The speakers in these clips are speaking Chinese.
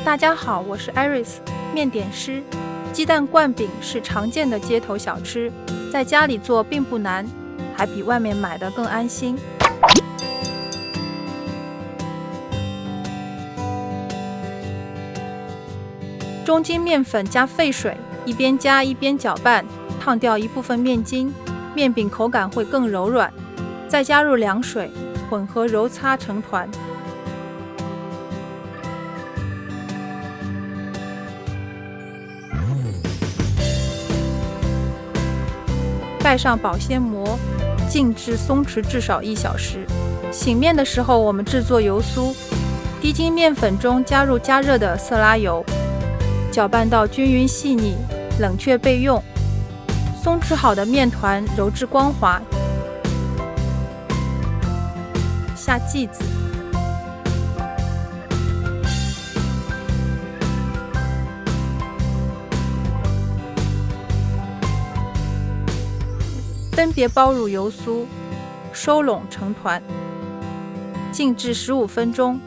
大家好，我是 Iris， 面点师。鸡蛋灌饼是常见的街头小吃，在家里做并不难，还比外面买的更安心。中筋面粉加沸水，一边加一边搅拌，烫掉一部分面筋，面饼口感会更柔软。再加入凉水，混合揉擦成团。盖上保鲜膜，静置松弛至少1小时。醒面的时候，我们制作油酥。低筋面粉中加入加热的色拉油，搅拌到均匀细腻，冷却备用。松弛好的面团揉至光滑，下剂子。分别包入油酥，收拢成团，静置15分钟。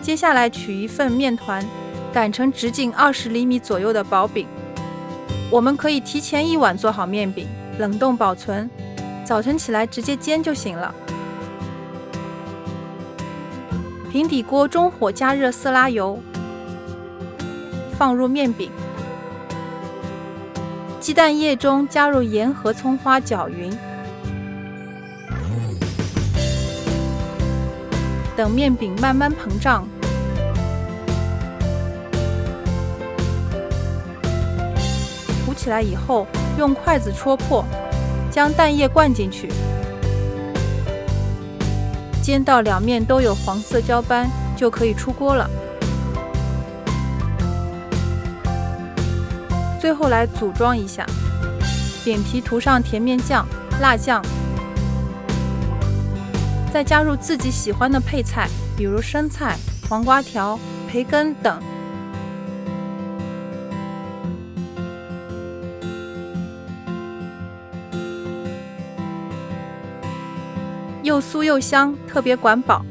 接下来取一份面团，擀成直径20厘米左右的薄饼。我们可以提前1晚做好面饼，冷冻保存，早晨起来直接煎就行了。平底锅中火加热色拉油，放入面饼，鸡蛋液中加入盐和葱花搅匀，等面饼慢慢膨胀。起来以后，用筷子戳破，将蛋液灌进去，煎到两面都有黄色焦斑，就可以出锅了。最后来组装一下，饼皮涂上甜面酱、辣酱，再加入自己喜欢的配菜，比如生菜、黄瓜条、培根等。又酥又香，特别管饱。